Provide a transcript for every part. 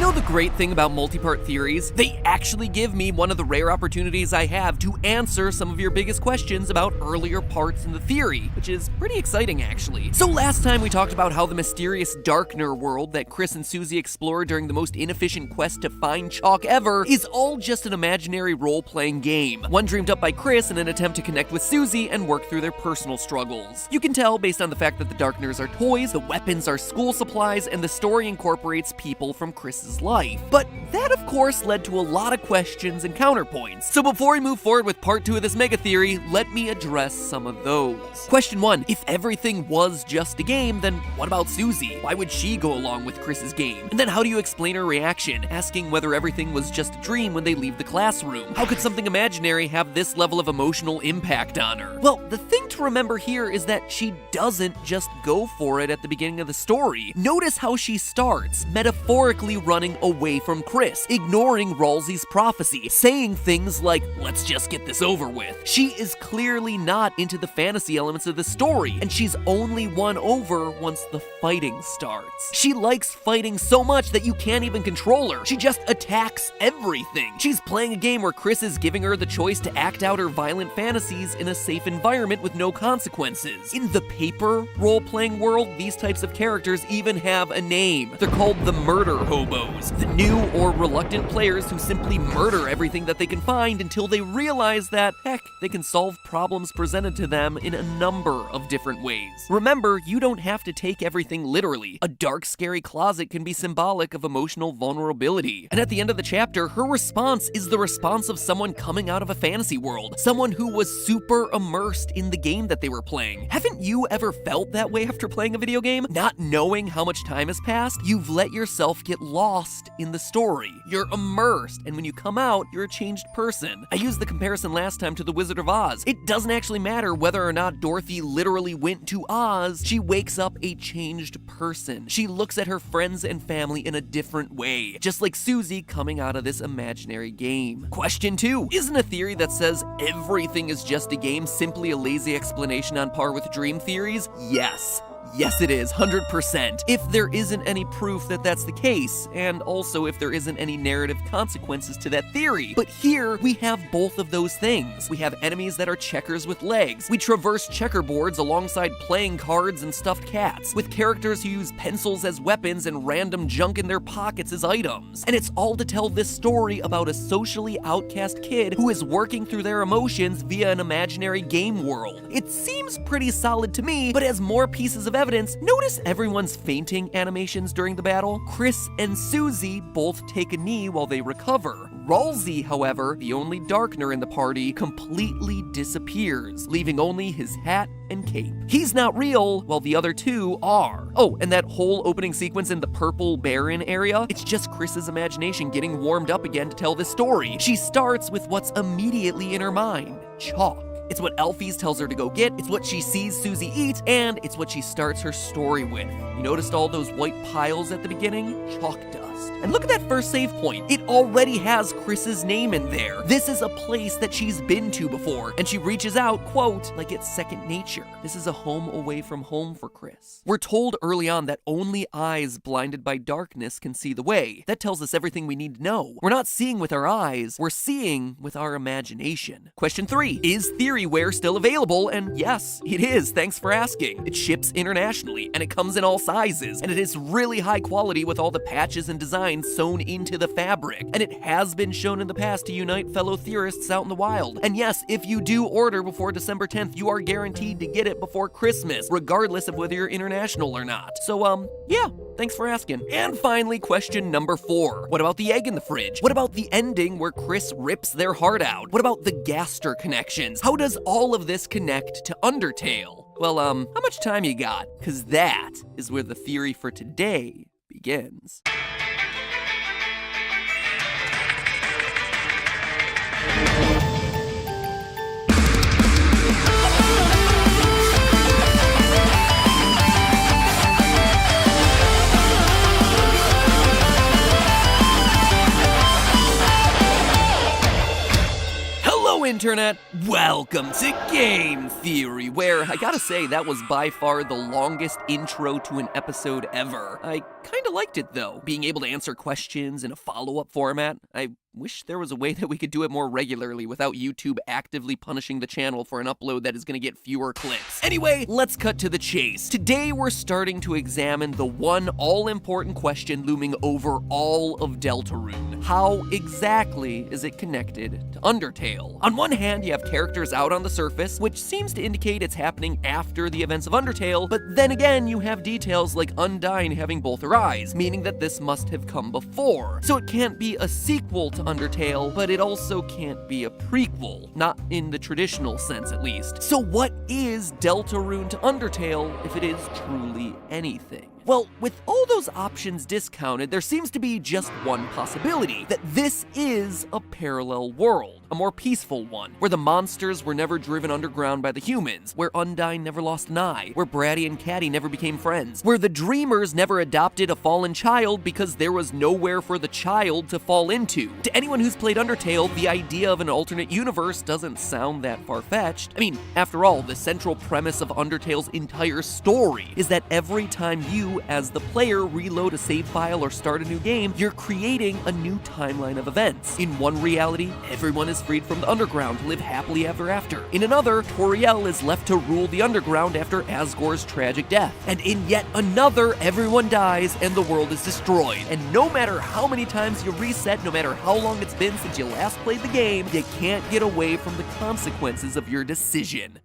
You know the great thing about multi-part theories? They actually give me one of the rare opportunities I have to answer some of your biggest questions about earlier parts in the theory, which is pretty exciting actually. So last time we talked about how the mysterious Darkner world that Chris and Susie explore during the most inefficient quest to find chalk ever is all just an imaginary role-playing game, one dreamed up by Chris in an attempt to connect with Susie and work through their personal struggles. You can tell based on the fact that the Darkners are toys, the weapons are school supplies, and the story incorporates people from Chris's life. But that of course led to a lot of questions and counterpoints. So before we move forward with part 2 of this mega theory, let me address some of those. Question 1, if everything was just a game, then what about Susie? Why would she go along with Chris's game? And then how do you explain her reaction, asking whether everything was just a dream when they leave the classroom? How could something imaginary have this level of emotional impact on her? Well, the thing to remember here is that she doesn't just go for it at the beginning of the story. Notice how she starts, metaphorically running away from Chris, ignoring Ralsei's prophecy, saying things like, let's just get this over with. She is clearly not into the fantasy elements of the story, and she's only won over once the fighting starts. She likes fighting so much that you can't even control her. She just attacks everything. She's playing a game where Chris is giving her the choice to act out her violent fantasies in a safe environment with no consequences. In the paper role-playing world, these types of characters even have a name. They're called the murder hobos, the new or reluctant players who simply murder everything that they can find until they realize that, heck, they can solve problems presented to them in a number of different ways. Remember, you don't have to take everything literally. A dark, scary closet can be symbolic of emotional vulnerability. And at the end of the chapter, her response is the response of someone coming out of a fantasy world, someone who was super immersed in the game that they were playing. Haven't you ever felt that way after playing a video game? Not knowing how much time has passed, you've let yourself get lost in the story. You're immersed, and when you come out, you're a changed person. I used the comparison last time to The Wizard of Oz. It doesn't actually matter whether or not Dorothy literally went to Oz. She wakes up a changed person. She looks at her friends and family in a different way, just like Susie coming out of this imaginary game. Question 2, isn't a theory that says everything is just a game simply a lazy explanation on par with dream theories? Yes. Yes, it is, 100%. If there isn't any proof that that's the case, and also if there isn't any narrative consequences to that theory. But here, we have both of those things. We have enemies that are checkers with legs. We traverse checkerboards alongside playing cards and stuffed cats, with characters who use pencils as weapons and random junk in their pockets as items. And it's all to tell this story about a socially outcast kid who is working through their emotions via an imaginary game world. It seems pretty solid to me, but as more pieces of evidence, notice everyone's fainting animations during the battle. Chris and Susie both take a knee while they recover. Ralsei, however, the only Darkner in the party, completely disappears, leaving only his hat and cape. He's not real, while the other two are. Oh, and that whole opening sequence in the purple barren area, it's just Chris's imagination getting warmed up again to tell this story. She starts with what's immediately in her mind: chalk. It's what Alphys tells her to go get, it's what she sees Susie eat, and it's what she starts her story with. You noticed all those white piles at the beginning? Chalk dust. And look at that first save point. It already has Chris's name in there. This is a place that she's been to before, and she reaches out, quote, like it's second nature. This is a home away from home for Chris. We're told early on that only eyes blinded by darkness can see the way. That tells us everything we need to know. We're not seeing with our eyes, we're seeing with our imagination. Question 3, is Theoryware still available? And yes, it is, thanks for asking. It ships internationally, and it comes in all sizes, and it is really high quality with all the patches and designs sewn into the fabric. And it has been shown in the past to unite fellow theorists out in the wild. And yes, if you do order before December 10th, you are guaranteed to get it before Christmas, regardless of whether you're international or not. So, yeah, thanks for asking. And finally, question number 4. What about the egg in the fridge? What about the ending where Chris rips their heart out? What about the Gaster connections? How does all of this connect to Undertale? Well, how much time you got? 'Cause that is where the theory for today begins. Internet, welcome to Game Theory, where I gotta say that was by far the longest intro to an episode ever. I kinda liked it though, being able to answer questions in a follow-up format. I wish there was a way that we could do it more regularly without YouTube actively punishing the channel for an upload that is gonna get fewer clicks. Anyway, let's cut to the chase. Today we're starting to examine the one all-important question looming over all of Deltarune. How exactly is it connected to Undertale? On one hand, you have characters out on the surface, which seems to indicate it's happening after the events of Undertale, but then again, you have details like Undyne having both her eyes, meaning that this must have come before. So it can't be a sequel to Undertale, but it also can't be a prequel, not in the traditional sense at least. So what is Deltarune to Undertale if it is truly anything? Well, with all those options discounted, there seems to be just one possibility, that this is a parallel world, a more peaceful one, where the monsters were never driven underground by the humans, where Undyne never lost an eye, where Bratty and Catty never became friends, where the Dreamers never adopted a fallen child because there was nowhere for the child to fall into. To anyone who's played Undertale, the idea of an alternate universe doesn't sound that far-fetched. I mean, after all, the central premise of Undertale's entire story is that every time you, as the player, reload a save file or start a new game, you're creating a new timeline of events. In one reality, everyone is freed from the underground to live happily ever after. In another, Toriel is left to rule the underground after Asgore's tragic death. And in yet another, everyone dies and the world is destroyed. And no matter how many times you reset, no matter how long it's been since you last played the game, you can't get away from the consequences of your decision.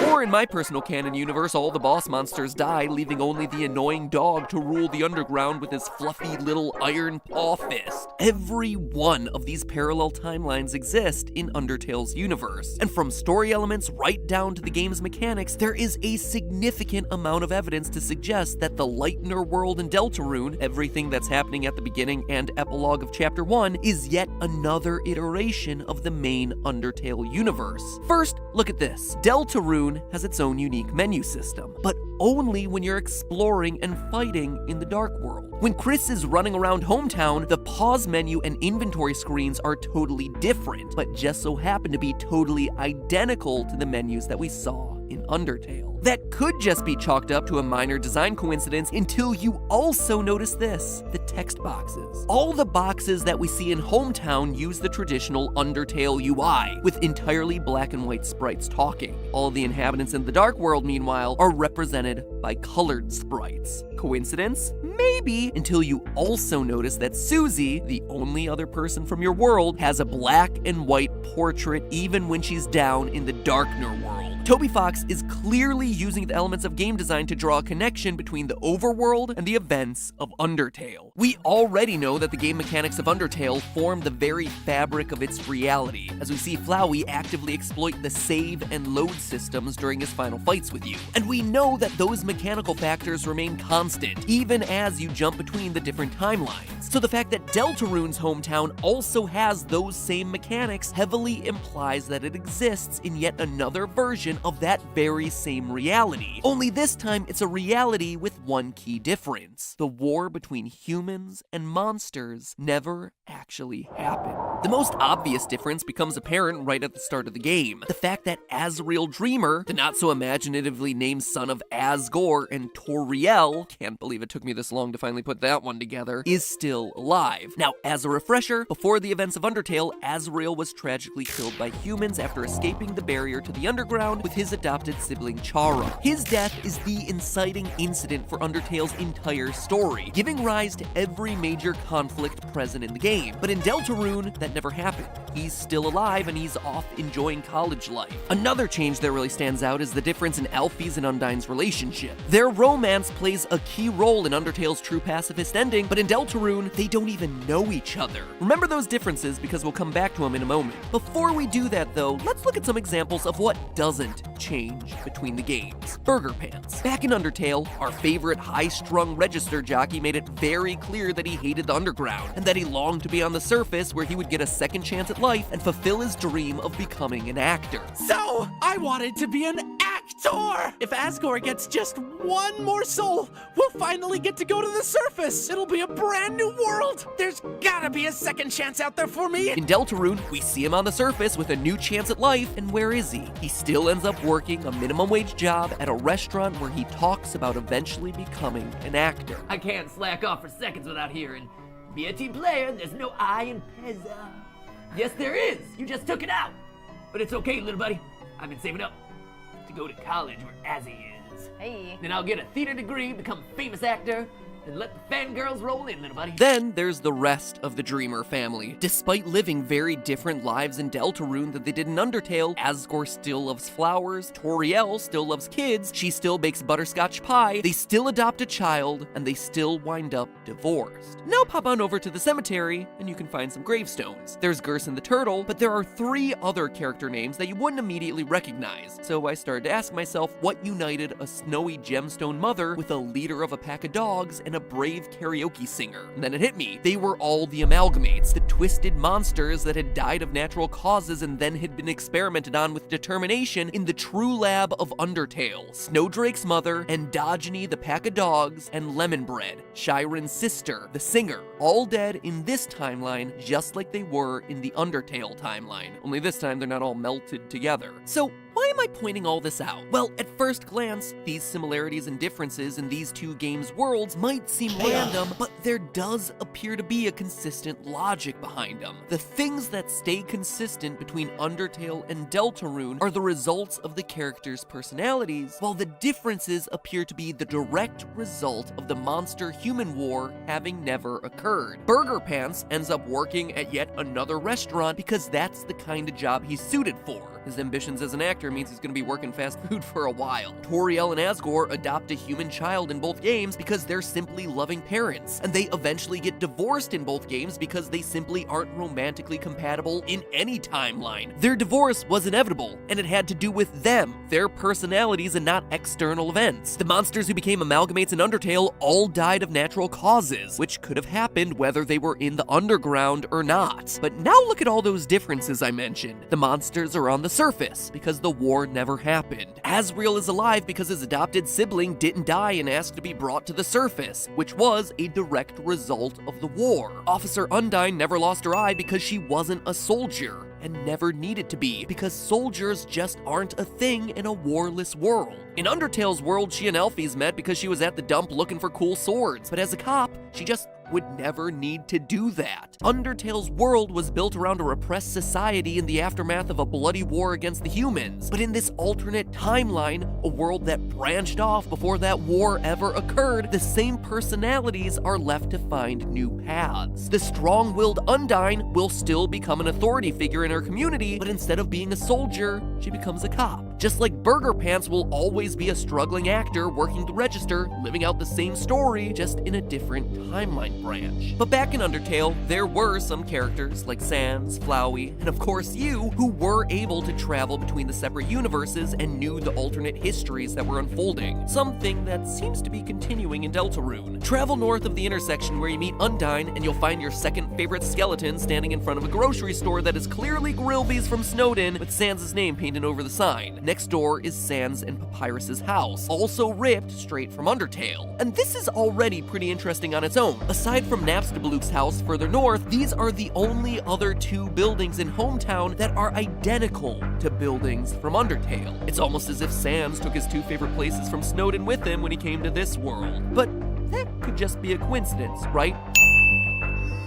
Or in my personal canon universe, all the boss monsters die, leaving only the annoying dog to rule the underground with his fluffy little iron paw fist. Every one of these parallel timelines exist in Undertale's universe. And from story elements right down to the game's mechanics, there is a significant amount of evidence to suggest that the Lightner world in Deltarune, everything that's happening at the beginning and epilogue of Chapter 1, is yet another iteration of the main Undertale universe. First, look at this. Deltarune has its own unique menu system, but only when you're exploring and fighting in the Dark World. When Chris is running around hometown, the pause menu and inventory screens are totally different, but just so happen to be totally identical to the menus that we saw in Undertale. That could just be chalked up to a minor design coincidence until you also notice this, the text boxes. All the boxes that we see in Hometown use the traditional Undertale UI, with entirely black and white sprites talking. All the inhabitants in the Dark World, meanwhile, are represented by colored sprites. Coincidence? Maybe, until you also notice that Susie, the only other person from your world, has a black and white portrait even when she's down in the Darkner world. Toby Fox is clearly using the elements of game design to draw a connection between the overworld and the events of Undertale. We already know that the game mechanics of Undertale form the very fabric of its reality, as we see Flowey actively exploit the save and load systems during his final fights with you. And we know that those mechanical factors remain constant, even as you jump between the different timelines. So the fact that Deltarune's hometown also has those same mechanics heavily implies that it exists in yet another version of that very same reality. Only this time, it's a reality with one key difference. The war between humans and monsters never actually happened. The most obvious difference becomes apparent right at the start of the game. The fact that Azrael Dreamer, the not-so-imaginatively named son of Asgore and Toriel, can't believe it took me this long to finally put that one together, is still alive. Now, as a refresher, before the events of Undertale, Azrael was tragically killed by humans after escaping the barrier to the underground with his adopted sibling Chara. His death is the inciting incident for Undertale's entire story, giving rise to every major conflict present in the game. But in Deltarune, that never happened. He's still alive and he's off enjoying college life. Another change that really stands out is the difference in Alfie's and Undyne's relationship. Their romance plays a key role in Undertale's true pacifist ending, but in Deltarune, they don't even know each other. Remember those differences because we'll come back to them in a moment. Before we do that though, let's look at some examples of what doesn't change between the games. Burger Pants. Back in Undertale, our favorite high-strung register jockey made it very clear that he hated the underground, and that he longed to be on the surface where he would get a second chance at life and fulfill his dream of becoming an actor. So, I wanted to be an actor! Actor! If Asgore gets just one more soul, we'll finally get to go to the surface. It'll be a brand new world. There's gotta be a second chance out there for me. In Deltarune, we see him on the surface with a new chance at life, and where is he? He still ends up working a minimum wage job at a restaurant where he talks about eventually becoming an actor. I can't slack off for seconds without hearing, be a team player, there's no I in Pezza. Yes, there is. You just took it out. But it's okay, little buddy. I've been saving up to go to college where Azzy is. Hey. Then I'll get a theater degree, become a famous actor, and let the fangirls roll in, little buddy. Then there's the rest of the Dreamer family. Despite living very different lives in Deltarune than they did in Undertale, Asgore still loves flowers, Toriel still loves kids, she still bakes butterscotch pie, they still adopt a child, and they still wind up divorced. Now pop on over to the cemetery, and you can find some gravestones. There's Gerson the Turtle, but there are 3 other character names that you wouldn't immediately recognize. So I started to ask myself what united a snowy gemstone mother with a leader of a pack of dogs and a brave karaoke singer. And then it hit me. They were all the amalgamates, the twisted monsters that had died of natural causes and then had been experimented on with determination in the true lab of Undertale. Snowdrake's mother, Endogyne the pack of dogs, and Lemonbread, Shiren's sister, the singer, all dead in this timeline just like they were in the Undertale timeline. Only this time they're not all melted together. So why am I pointing all this out? Well, at first glance, these similarities and differences in these 2 games' worlds might seem random, but there does appear to be a consistent logic behind them. The things that stay consistent between Undertale and Deltarune are the results of the characters' personalities, while the differences appear to be the direct result of the monster-human war having never occurred. Burger Pants ends up working at yet another restaurant because that's the kind of job he's suited for. His ambitions as an actor means he's gonna be working fast food for a while. Toriel and Asgore adopt a human child in both games because they're simply loving parents, and they eventually get divorced in both games because they simply aren't romantically compatible in any timeline. Their divorce was inevitable, and it had to do with them, their personalities, and not external events. The monsters who became amalgamates in Undertale all died of natural causes, which could have happened whether they were in the underground or not. But now look at all those differences I mentioned. The monsters are on the surface because the war never happened. Asriel is alive because his adopted sibling didn't die and asked to be brought to the surface, which was a direct result of the war. Officer Undyne never lost her eye because she wasn't a soldier, and never needed to be, because soldiers just aren't a thing in a warless world. In Undertale's world, she and Elfies met because she was at the dump looking for cool swords, but as a cop, she just would never need to do that. Undertale's world was built around a repressed society in the aftermath of a bloody war against the humans, but in this alternate timeline, a world that branched off before that war ever occurred, the same personalities are left to find new paths. The strong-willed Undyne will still become an authority figure in her community, but instead of being a soldier, she becomes a cop. Just like Burger Pants will always be a struggling actor working the register, living out the same story, just in a different timeline branch. But back in Undertale, there were some characters like Sans, Flowey, and of course you, who were able to travel between the separate universes and knew the alternate histories that were unfolding, something that seems to be continuing in Deltarune. Travel north of the intersection where you meet Undyne, and you'll find your second favorite skeleton standing in front of a grocery store that is clearly Grillby's from Snowdin, with Sans' name painted over the sign. Next door is Sans and Papyrus's house, also ripped straight from Undertale. And this is already pretty interesting on its own. Aside from Napstablook's house further north, these are the only other two buildings in Hometown that are identical to buildings from Undertale. It's almost as if Sans took his two favorite places from Snowdin with him when he came to this world. But that could just be a coincidence, right?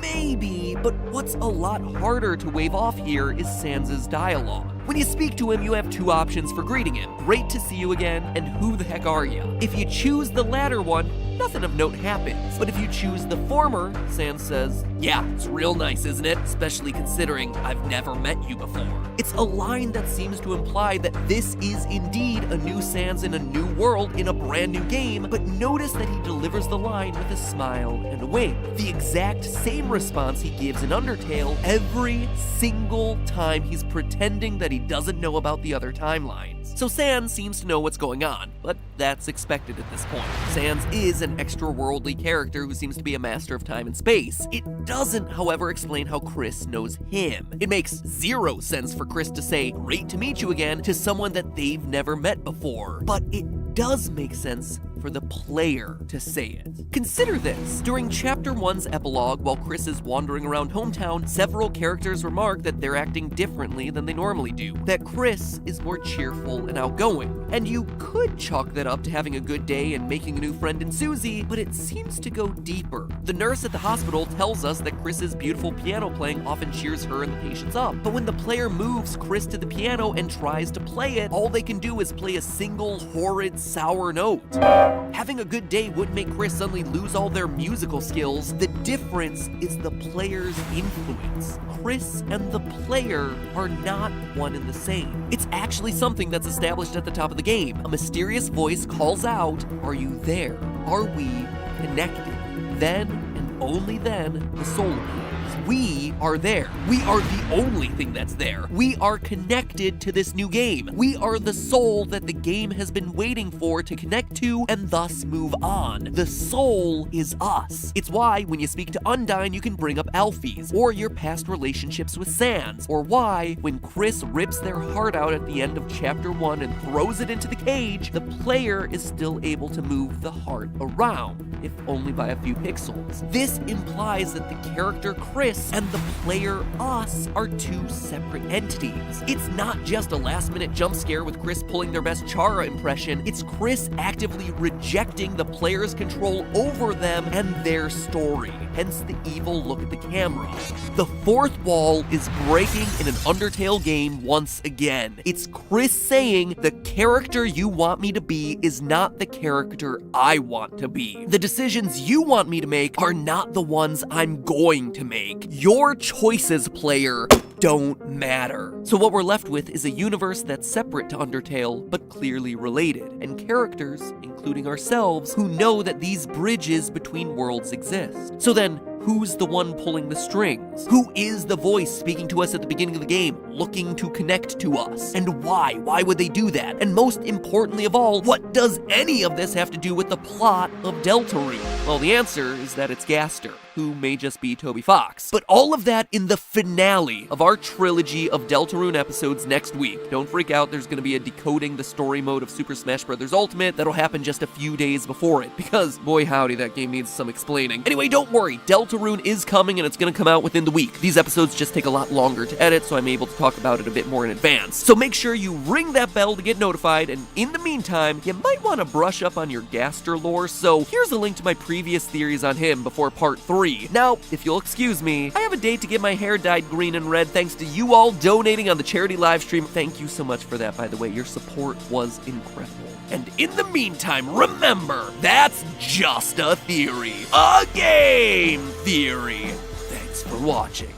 Maybe, but what's a lot harder to wave off here is Sans' dialogue. When you speak to him, you have two options for greeting him. Great to see you again, and who the heck are you? If you choose the latter one, nothing of note happens. But if you choose the former, Sans says, yeah, it's real nice, isn't it? Especially considering I've never met you before. It's a line that seems to imply that this is indeed a new Sans in a new world in a brand new game, but notice that he delivers the line with a smile and a wink. The exact same response he gives in Undertale every single time he's pretending that he doesn't know about the other timelines. So Sans seems to know what's going on, but that's expected at this point. Sans is an extraworldly character who seems to be a master of time and space. It doesn't, however, explain how Chris knows him. It makes zero sense for Chris to say, "Great to meet you again," to someone that they've never met before. But it does make sense for the player to say it. Consider this. During Chapter 1's epilogue, while Chris is wandering around hometown, several characters remark that they're acting differently than they normally do. That Chris is more cheerful and outgoing. And you could chalk that up to having a good day and making a new friend in Susie, but it seems to go deeper. The nurse at the hospital tells us that Chris's beautiful piano playing often cheers her and the patients up. But when the player moves Chris to the piano and tries to play it, all they can do is play a single horrid, sour note. Having a good day wouldn't make Chris suddenly lose all their musical skills. The difference is the player's influence. Chris and the player are not one and the same. It's actually something that's established at the top of the game. A mysterious voice calls out, "Are you there? Are we connected?" Then, and only then, the soul appears. We are there. We are the only thing that's there. We are connected to this new game. We are the soul that the game has been waiting for to connect to and thus move on. The soul is us. It's why when you speak to Undyne, you can bring up Alfie's, or your past relationships with Sans, or why when Chris rips their heart out at the end of Chapter 1 and throws it into the cage, the player is still able to move the heart around, if only by a few pixels. This implies that the character Chris and the player us are two separate entities. It's not just a last-minute jump scare with Chris pulling their best Chara impression. It's Chris actively rejecting the player's control over them and their story. Hence the evil look at the camera. The fourth wall is breaking in an Undertale game once again. It's Chris saying, "The character you want me to be is not the character I want to be. The decisions you want me to make are not the ones I'm going to make. Your choices, player, don't matter." So what we're left with is a universe that's separate to Undertale, but clearly related, and characters, including ourselves, who know that these bridges between worlds exist. So then, who's the one pulling the strings? Who is the voice speaking to us at the beginning of the game, looking to connect to us? And why? Why would they do that? And most importantly of all, what does any of this have to do with the plot of Deltarune? Well, the answer is that it's Gaster, who may just be Toby Fox. But all of that in the finale of our trilogy of Deltarune episodes next week. Don't freak out, there's gonna be a decoding the story mode of Super Smash Bros. Ultimate that'll happen just a few days before it, because boy howdy, that game needs some explaining. Anyway, don't worry, Deltarune is coming and it's gonna come out within the week. These episodes just take a lot longer to edit, so I'm able to talk about it a bit more in advance. So make sure you ring that bell to get notified, and in the meantime, you might want to brush up on your Gaster lore, so here's a link to my previous theories on him before part 3. Now, if you'll excuse me, I have a date to get my hair dyed green and red thanks to you all donating on the charity live stream. Thank you so much for that, by the way. Your support was incredible. And in the meantime, remember, that's just a theory. A game theory. Thanks for watching.